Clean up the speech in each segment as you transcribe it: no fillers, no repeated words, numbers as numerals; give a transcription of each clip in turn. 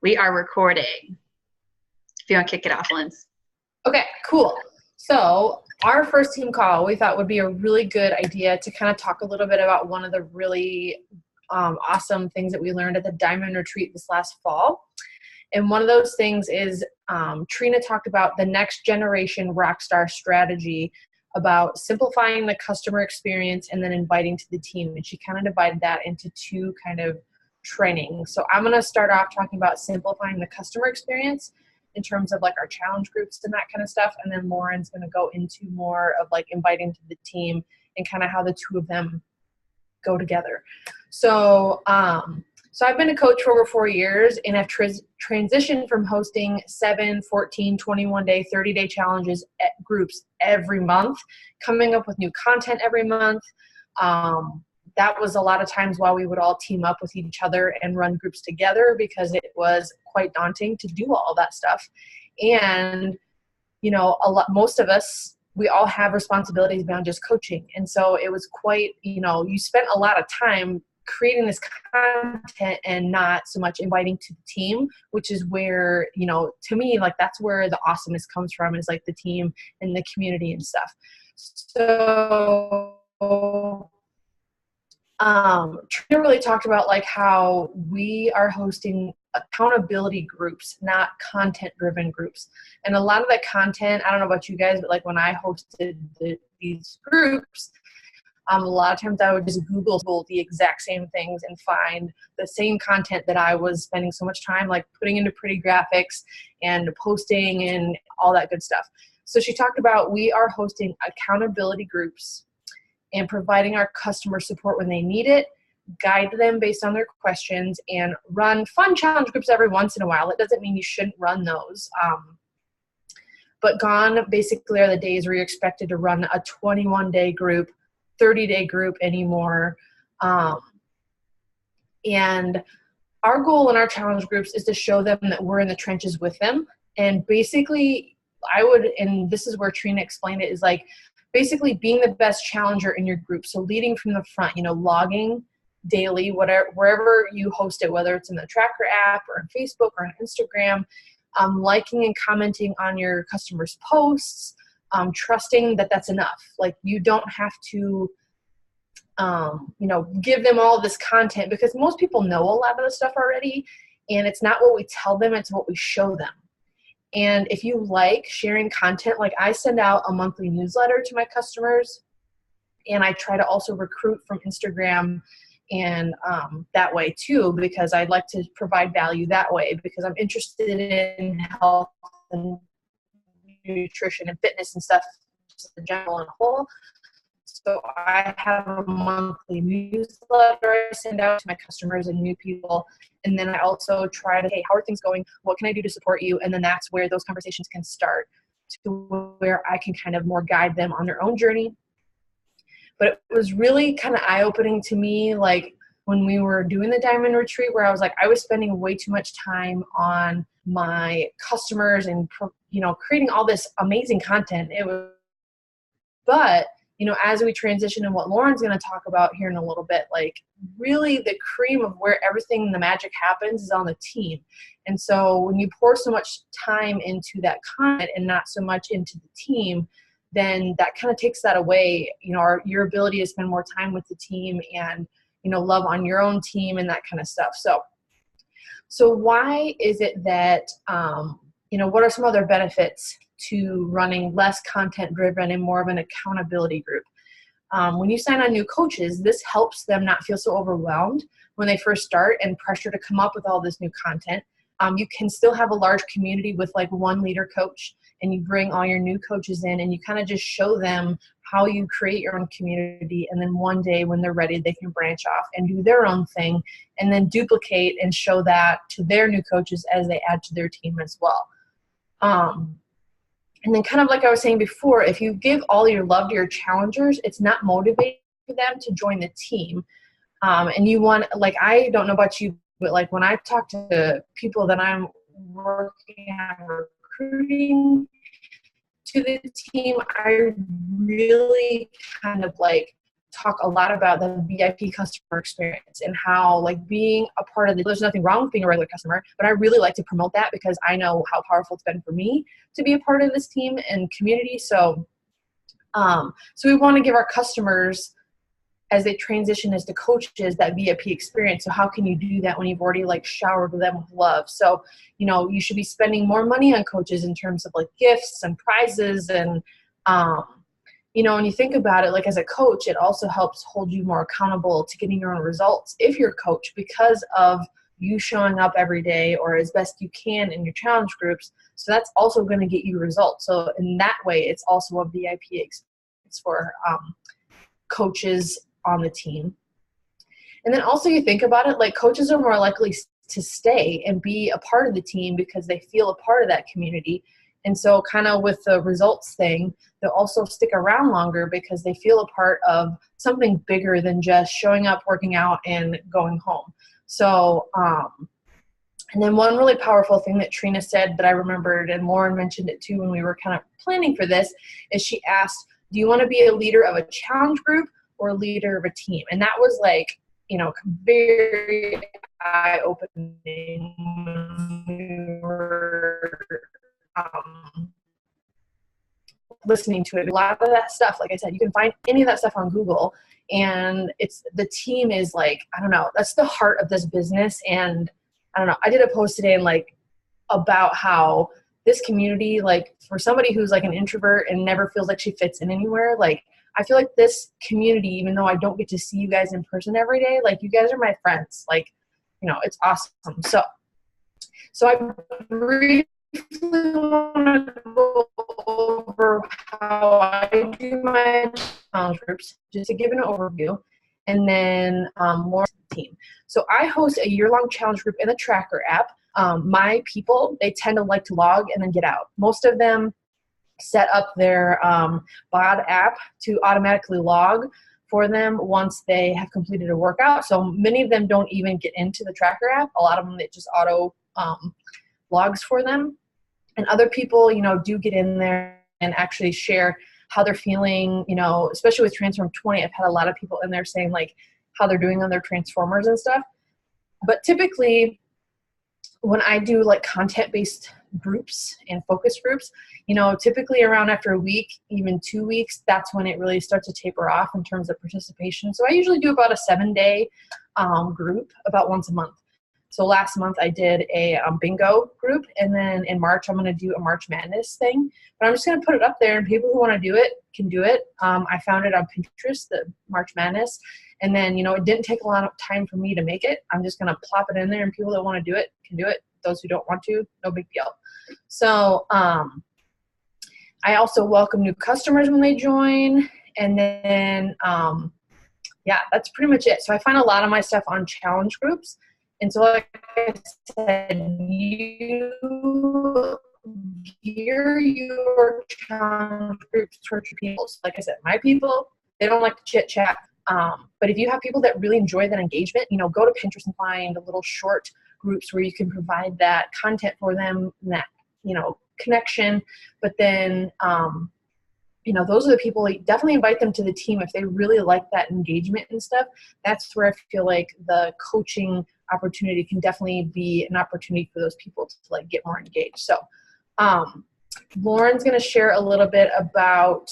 We are recording. If you want to kick it off, Linz. Okay, cool. So our first team call we thought would be a really good idea to kind of talk a little bit about one of the really awesome things that we learned at the Diamond Retreat this last fall. And one of those things is Trina talked about the next generation rockstar strategy about simplifying the customer experience and then inviting to the team. And she kind of divided that into two kind of trainings. So I'm going to start off talking about simplifying the customer experience in terms of like our challenge groups and that kind of stuff. And then Lauren's going to go into more of like inviting to the team and kind of how the two of them go together. So I've been a coach for over 4 years, and I've transitioned from hosting 7, 14, 21-day, 30-day challenges at groups every month, coming up with new content every month. That was a lot of times while we would all team up with each other and run groups together because it was quite daunting to do all that stuff. And, you know, most of us, we all have responsibilities beyond just coaching. And so it was quite, you know, you spent a lot of time creating this content and not so much inviting to the team, which is where, you know, to me, like that's where the awesomeness comes from, is like the team and the community and stuff. So Trina really talked about like how we are hosting accountability groups, not content driven groups. And a lot of that content, I don't know about you guys, but like when I hosted these groups, a lot of times I would just Google the exact same things and find the same content that I was spending so much time like putting into pretty graphics and posting and all that good stuff. So she talked about we are hosting accountability groups and providing our customer support when they need it, guide them based on their questions, and run fun challenge groups every once in a while. It doesn't mean you shouldn't run those. But gone basically are the days where you're expected to run a 21-day group, 30-day group anymore. And our goal in our challenge groups is to show them that we're in the trenches with them. And basically, and this is where Trina explained it, is like, basically being the best challenger in your group. So leading from the front, you know, logging daily, wherever you host it, whether it's in the Tracker app or on Facebook or on Instagram, liking and commenting on your customers' posts, trusting that that's enough. Like you don't have to, you know, give them all this content because most people know a lot of the stuff already, and it's not what we tell them, it's what we show them. And if you like sharing content, like I send out a monthly newsletter to my customers, and I try to also recruit from Instagram and that way too, because I'd like to provide value that way because I'm interested in health and nutrition and fitness and stuff just in general and whole. So I have a monthly newsletter I send out to my customers and new people. And then I also try to, hey, how are things going? What can I do to support you? And then that's where those conversations can start, to where I can kind of more guide them on their own journey. But it was really kind of eye-opening to me, like when we were doing the Diamond Retreat, where I was like, I was spending way too much time on my customers and, you know, creating all this amazing content. But you know, as we transition and what Lauren's going to talk about here in a little bit, like really the cream of where everything, the magic happens is on the team. And so when you pour so much time into that content and not so much into the team, then that kind of takes that away, you know, your ability to spend more time with the team and, you know, love on your own team and that kind of stuff. So why is it that, you know, what are some other benefits to running less content driven and more of an accountability group? When you sign on new coaches, this helps them not feel so overwhelmed when they first start and pressure to come up with all this new content. You can still have a large community with like one leader coach, and you bring all your new coaches in and you kind of just show them how you create your own community. And then one day when they're ready, they can branch off and do their own thing and then duplicate and show that to their new coaches as they add to their team as well. And then kind of like I was saying before, if you give all your love to your challengers, it's not motivating for them to join the team. And you want, like, I don't know about you, but like when I talk to people that I'm working on recruiting to the team, I really kind of like talk a lot about the VIP customer experience and how like being a part of there's nothing wrong with being a regular customer, but I really like to promote that because I know how powerful it's been for me to be a part of this team and community. So we want to give our customers, as they transition as to coaches, that VIP experience. So how can you do that when you've already like showered them with love? So, you should be spending more money on coaches in terms of like gifts and prizes. And, when you think about it, like as a coach, it also helps hold you more accountable to getting your own results if you're a coach, because of you showing up every day or as best you can in your challenge groups. So that's also going to get you results. So in that way, it's also a VIP experience for coaches on the team. And then also you think about it, like coaches are more likely to stay and be a part of the team because they feel a part of that community. And so kind of with the results thing, they'll also stick around longer because they feel a part of something bigger than just showing up, working out, and going home. So, and then one really powerful thing that Trina said that I remembered, and Lauren mentioned it too when we were kind of planning for this, is she asked, do you want to be a leader of a challenge group or a leader of a team? And that was like, very eye-opening when we were listening to it. A lot of that stuff, like I said, you can find any of that stuff on Google, and the team is like, I don't know, that's the heart of this business. And I don't know, I did a post today and like about how this community, like for somebody who's like an introvert and never feels like she fits in anywhere, like I feel like this community, even though I don't get to see you guys in person every day, like you guys are my friends. Like, it's awesome. So I briefly want to go over how I do my challenge groups, just to give an overview, and then more team. So I host a year-long challenge group in the Tracker app. My people, they tend to like to log and then get out. Most of them set up their BOD app to automatically log for them once they have completed a workout. So many of them don't even get into the Tracker app. A lot of them, it just auto logs for them. And other people, do get in there and actually share how they're feeling, especially with Transform 20. I've had a lot of people in there saying like how they're doing on their Transformers and stuff. But typically when I do like content-based groups and focus groups, typically around after a week, even 2 weeks, that's when it really starts to taper off in terms of participation. So I usually do about a 7-day group about once a month. So last month I did a bingo group, and then in March I'm going to do a March Madness thing. But I'm just going to put it up there, and people who want to do it can do it. I found it on Pinterest, the March Madness, and then it didn't take a lot of time for me to make it. I'm just going to plop it in there, and people that want to do it can do it. Those who don't want to, no big deal. So I also welcome new customers when they join, and then yeah, that's pretty much it. So I find a lot of my stuff on challenge groups. And so like I said, you gear your challenge groups towards your people. So like I said, my people, they don't like to chit chat. But if you have people that really enjoy that engagement, go to Pinterest and find little short groups where you can provide that content for them, that, connection. But then, those are the people, definitely invite them to the team if they really like that engagement and stuff. That's where I feel like the coaching opportunity can definitely be an opportunity for those people to like get more engaged. So Lauren's going to share a little bit about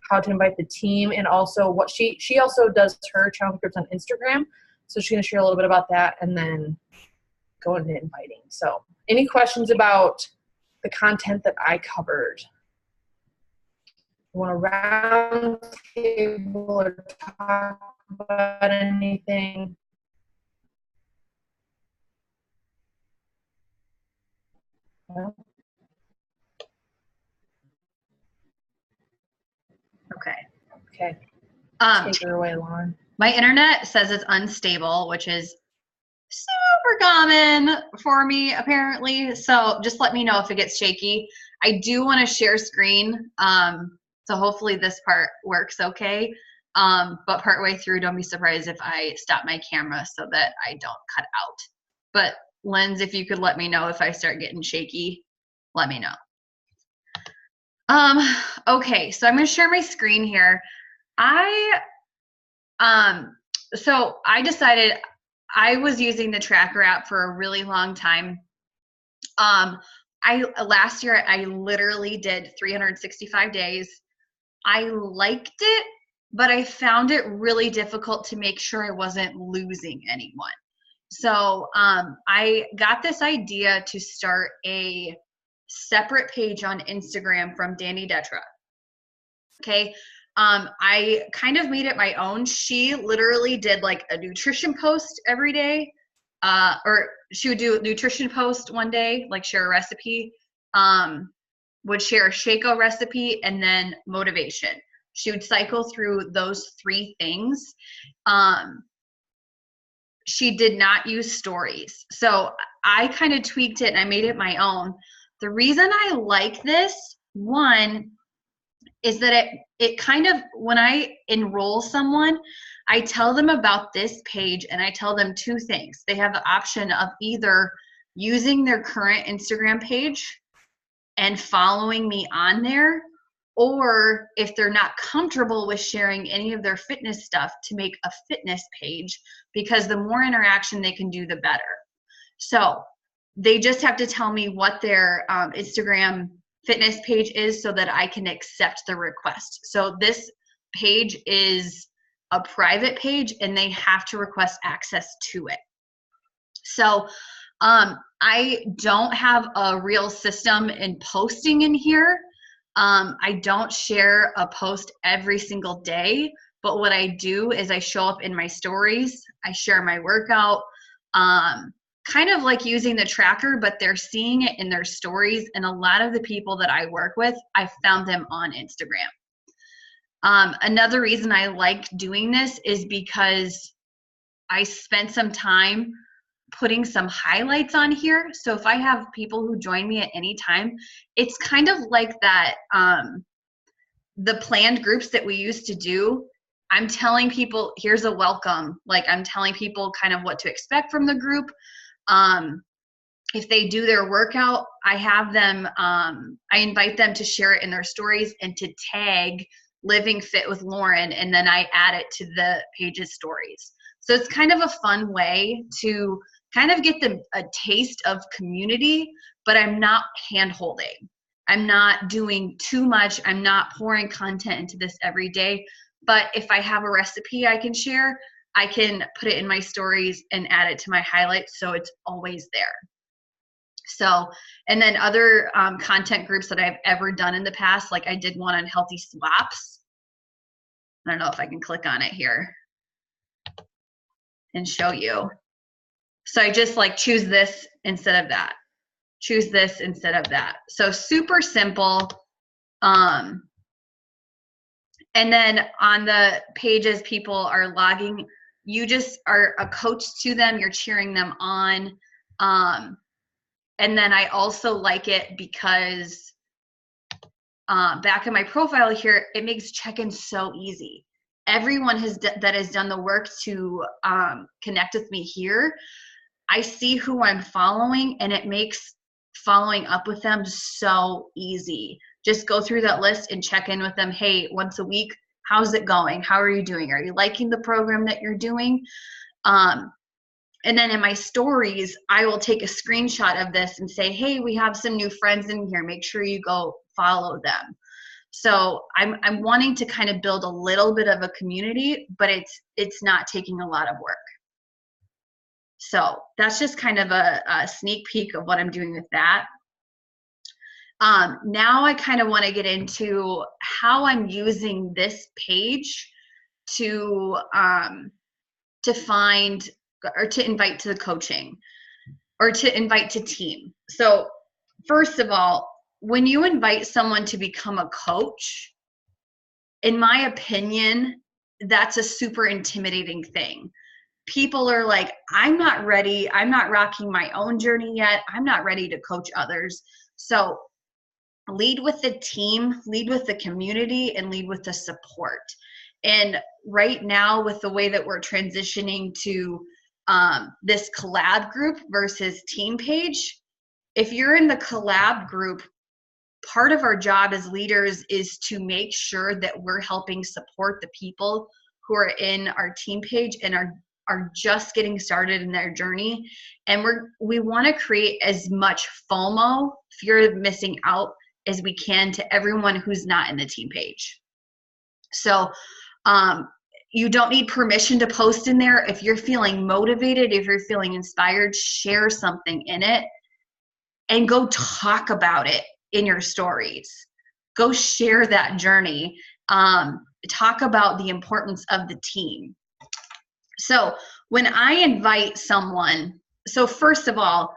how to invite the team, and also what she also does her challenge groups on Instagram. So she's going to share a little bit about that and then go into inviting. So any questions about the content that I covered? You want a round table or talk about anything? Okay. Take her away, Lauren. My internet says it's unstable, which is super common for me, apparently. So just let me know if it gets shaky. I do want to share screen. So hopefully this part works okay. But partway through, don't be surprised if I stop my camera so that I don't cut out. But Lens, if you could let me know if I start getting shaky, let me know. Okay, so I'm going to share my screen here. I So I decided I was using the tracker app for a really long time. Last year I literally did 365 days. I liked it, but I found it really difficult to make sure I wasn't losing anyone. So I got this idea to start a separate page on Instagram from Dani Detra. Okay. I kind of made it my own. She literally did like a nutrition post every day. Or she would do a nutrition post one day, like share a recipe, would share a Shaco recipe, and then motivation. She would cycle through those three things. She did not use stories. So I kind of tweaked it and I made it my own. The reason I like this, one, is that it kind of, when I enroll someone, I tell them about this page and I tell them two things. They have the option of either using their current Instagram page and following me on there, or if they're not comfortable with sharing any of their fitness stuff, to make a fitness page, because the more interaction they can do, the better. So they just have to tell me what their Instagram fitness page is so that I can accept the request. So this page is a private page and they have to request access to it. So I don't have a real system in posting in here. I don't share a post every single day, but what I do is I show up in my stories, I share my workout, kind of like using the tracker, but they're seeing it in their stories. And a lot of the people that I work with, I found them on Instagram. Another reason I like doing this is because I spent some time putting some highlights on here. So if I have people who join me at any time, it's kind of like that, the planned groups that we used to do. I'm telling people, here's a welcome. Like, I'm telling people kind of what to expect from the group. If they do their workout, I have them, I invite them to share it in their stories and to tag Living Fit with Lauren, and then I add it to the page's stories. So it's kind of a fun way to kind of get them a taste of community, but I'm not hand-holding. I'm not doing too much. I'm not pouring content into this every day. But if I have a recipe I can share, I can put it in my stories and add it to my highlights, so it's always there. So, and then other content groups that I've ever done in the past, like I did one on healthy swaps. I don't know if I can click on it here and show you. So I just like choose this instead of that. Choose this instead of that. So super simple. And then on the pages, people are logging. You just are a coach to them. You're cheering them on. And then I also like it because back in my profile here, it makes check-ins so easy. Everyone that has done the work to connect with me here, I see who I'm following, and it makes following up with them so easy. Just go through that list and check in with them. Hey, once a week, how's it going? How are you doing? Are you liking the program that you're doing? And then in my stories, I will take a screenshot of this and say, hey, we have some new friends in here. Make sure you go follow them. So I'm wanting to kind of build a little bit of a community, but it's not taking a lot of work. So that's just kind of a sneak peek of what I'm doing with that. Now I kind of want to get into how I'm using this page to find or to invite to the coaching or to invite to team. So first of all, when you invite someone to become a coach, in my opinion, that's a super intimidating thing. People are like, I'm not ready. I'm not rocking my own journey yet. I'm not ready to coach others. So lead with the team, lead with the community, and lead with the support. And right now, with the way that we're transitioning to this collab group versus team page, if you're in the collab group, part of our job as leaders is to make sure that we're helping support the people who are in our team page and are just getting started in their journey. And we want to create as much FOMO, fear of missing out, as we can to everyone who's not in the team page. So you don't need permission to post in there. If you're feeling motivated, if you're feeling inspired, share something in it and go talk about it in your stories. Go share that journey. Talk about the importance of the team. So when I invite someone, so first of all,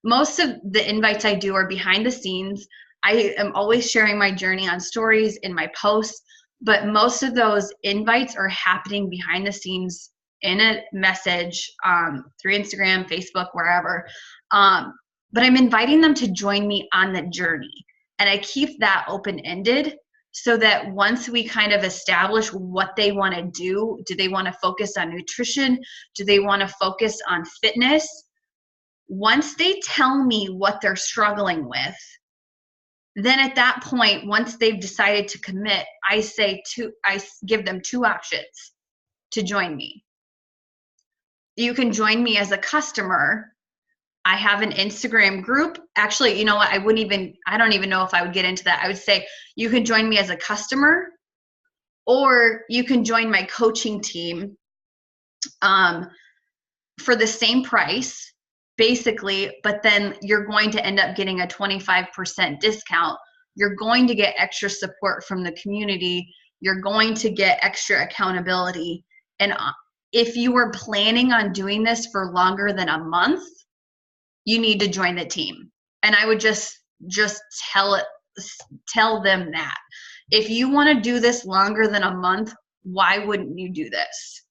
most of the invites I do are behind the scenes. I am always sharing my journey on stories in my posts, but most of those invites are happening behind the scenes in a message through Instagram, Facebook, wherever. But I'm inviting them to join me on the journey. And I keep that open-ended so that once we kind of establish what they want to do they want to focus on nutrition? Do they want to focus on fitness? Once they tell me what they're struggling with, then at that point, once they've decided to commit, I give them two options to join me. You can join me as a customer. I have an Instagram group. Actually, you know what? I don't even know if I would get into that. I would say you can join me as a customer, or you can join my coaching team for the same price, basically, but then you're going to end up getting a 25% discount. You're going to get extra support from the community. You're going to get extra accountability. And if you were planning on doing this for longer than a month, you need to join the team. And I would just tell them that. If you want to do this longer than a month, why wouldn't you do this?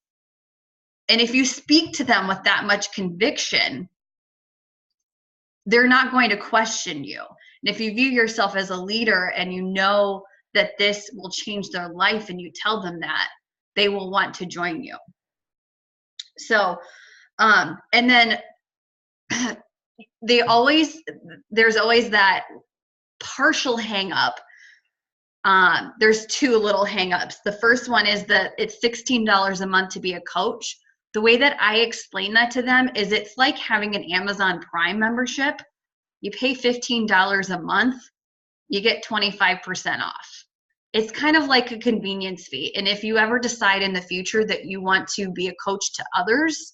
And if you speak to them with that much conviction, they're not going to question you. And if you view yourself as a leader and you know that this will change their life and you tell them that, they will want to join you. So, and then there's always that partial hang up. There's two little hang ups. The first one is that it's $16 a month to be a coach. The way that I explain that to them is it's like having an Amazon Prime membership. You pay $15 a month, you get 25% off. It's kind of like a convenience fee. And if you ever decide in the future that you want to be a coach to others,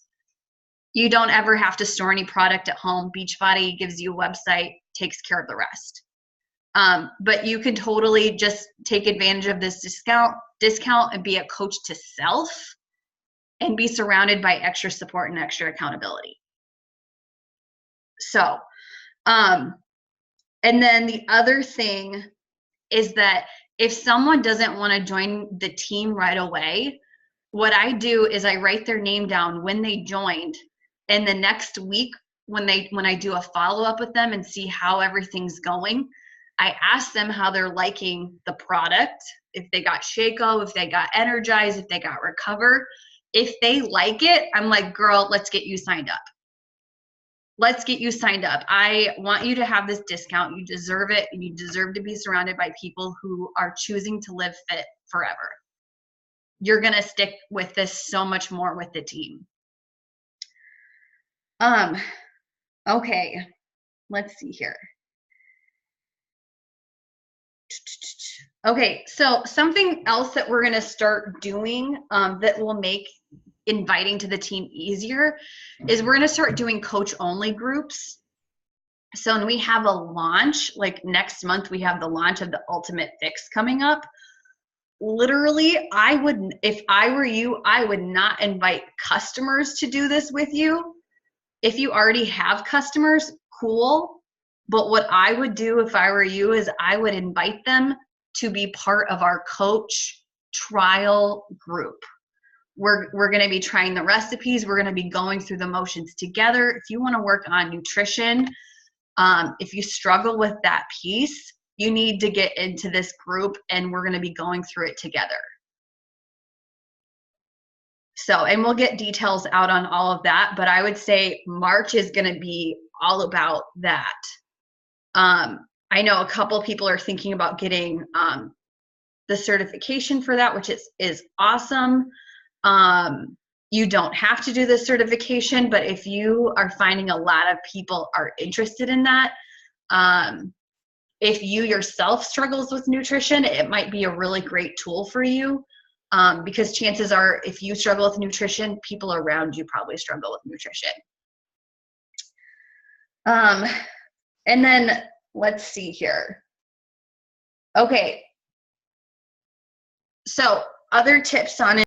you don't ever have to store any product at home. Beachbody gives you a website, takes care of the rest. But you can totally just take advantage of this discount and be a coach to self and be surrounded by extra support and extra accountability. So, and then the other thing is that if someone doesn't want to join the team right away, what I do is I write their name down when they joined, and the next week when I do a follow-up with them and see how everything's going, I ask them how they're liking the product, if they got Shakeout, if they got Energize, if they got Recover. If they like it, I'm like, girl, let's get you signed up. Let's get you signed up. I want you to have this discount. You deserve it, and you deserve to be surrounded by people who are choosing to live fit forever. You're going to stick with this so much more with the team. Okay, let's see here. Okay, so something else that we're going to start doing that will make inviting to the team easier is we're going to start doing coach only groups. So when we have a launch, like next month, we have the launch of the Ultimate Fix coming up. Literally, if I were you, I would not invite customers to do this with you. If you already have customers, cool. But what I would do if I were you is I would invite them to be part of our coach trial group. We're going to be trying the recipes. We're going to be going through the motions together. If you want to work on nutrition, if you struggle with that piece, you need to get into this group, and we're going to be going through it together. So, and we'll get details out on all of that, but I would say March is going to be all about that. I know a couple people are thinking about getting the certification for that, which is awesome. You don't have to do this certification, but if you are finding a lot of people are interested in that, if you yourself struggles with nutrition, it might be a really great tool for you, because chances are if you struggle with nutrition, people around you probably struggle with nutrition. And then let's see here. Okay. So other tips on